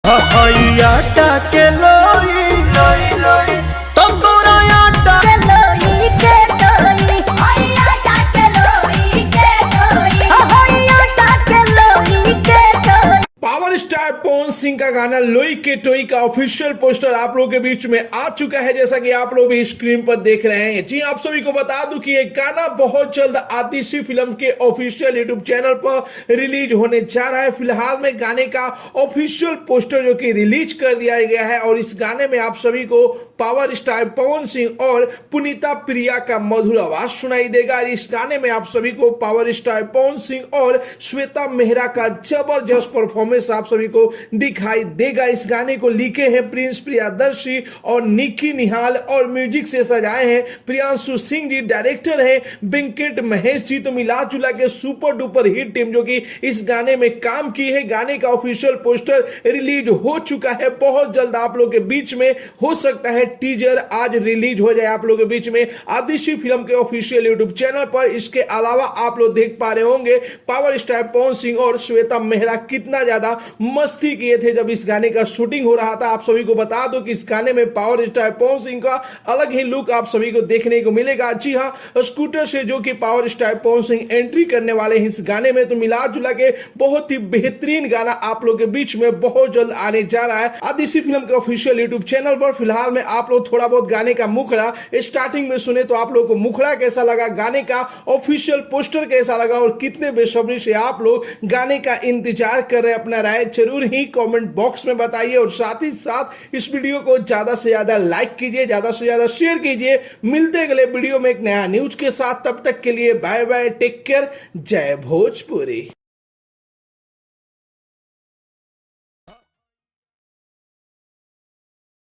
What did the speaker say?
आटा के लोई लोई लोई तो तोरा आटा के लोई के लोई होई आटा के लोई के लोई होई आटा के लोई के लोई। पावर स्टार पवन सिंह का गाना लोई के टोई का ऑफिशियल पोस्टर आप लोगों के बीच में आ चुका है, जैसा कि आप लोग भी स्क्रीन पर देख रहे हैं। जी आप सभी को बता दूं कि ये गाना बहुत जल्द आतिशी फिल्म के ऑफिशियल यूट्यूब चैनल पर रिलीज होने जा रहा है। फिलहाल में गाने का ऑफिशियल पोस्टर जो कि रिलीज कर दिया गया है और इस गाने में आप सभी को पावर स्टार पवन सिंह और पुनीता प्रिया का मधुर आवाज सुनाई देगा। इस गाने में आप सभी को पावर स्टार पवन सिंह और श्वेता मेहरा का जबरदस्त परफॉर्मेंस आप सभी को दिखाई देगा। इस गाने को लिखे हैं प्रिंस प्रियदर्शी और निकी निहाल और म्यूजिक से सजाए हैं प्रियांशु सिंह जी, डायरेक्टर है वेंकट महेश जी। तो मिला जुला के सुपर डुपर हिट टीम जो कि इस गाने में काम की है। गाने का ऑफिशियल पोस्टर रिलीज हो चुका है, बहुत जल्द आप लोग के बीच में हो सकता है टीजर आज रिलीज हो जाए आप लोग के बीच में आदिशी फिल्म के ऑफिशियल यूट्यूब चैनल पर। इसके अलावा आप लोग देख पा रहे होंगे पावर स्टार पवन सिंह और श्वेता मेहरा कितना ज्यादा मस्ती किए थे जब इस गाने का शूटिंग हो रहा था। आप सभी को बता दो कि इस गाने में पावर स्टार पवन सिंह का अलग ही लुक आप सभी को देखने को मिलेगा। जी हाँ, स्कूटर से जो कि power star Pawan Singh entry करने वाले हैं इस गाने में। तो मिला जुला के बहुत ही बेहतरीन गाना आप लोग के बीच में बहुत जल्द आने जा रहा है आदिशी फिल्म के ऑफिशियल यूट्यूब चैनल पर। फिलहाल में आप लोग थोड़ा बहुत गाने का मुखड़ा स्टार्टिंग में सुने तो आप लोग को मुखड़ा कैसा लगा, गाने का ऑफिशियल पोस्टर कैसा लगा और कितने बेसब्री से आप लोग गाने का इंतजार कर रहे हैं, अपना राय जरूर ही कमेंट बॉक्स में बताइए। और साथ ही साथ इस वीडियो को ज्यादा से ज्यादा लाइक कीजिए, ज्यादा से ज्यादा शेयर कीजिए। मिलते अगले वीडियो में एक नया न्यूज के साथ, तब तक के लिए बाय बाय, टेक केयर, जय भोजपुरी।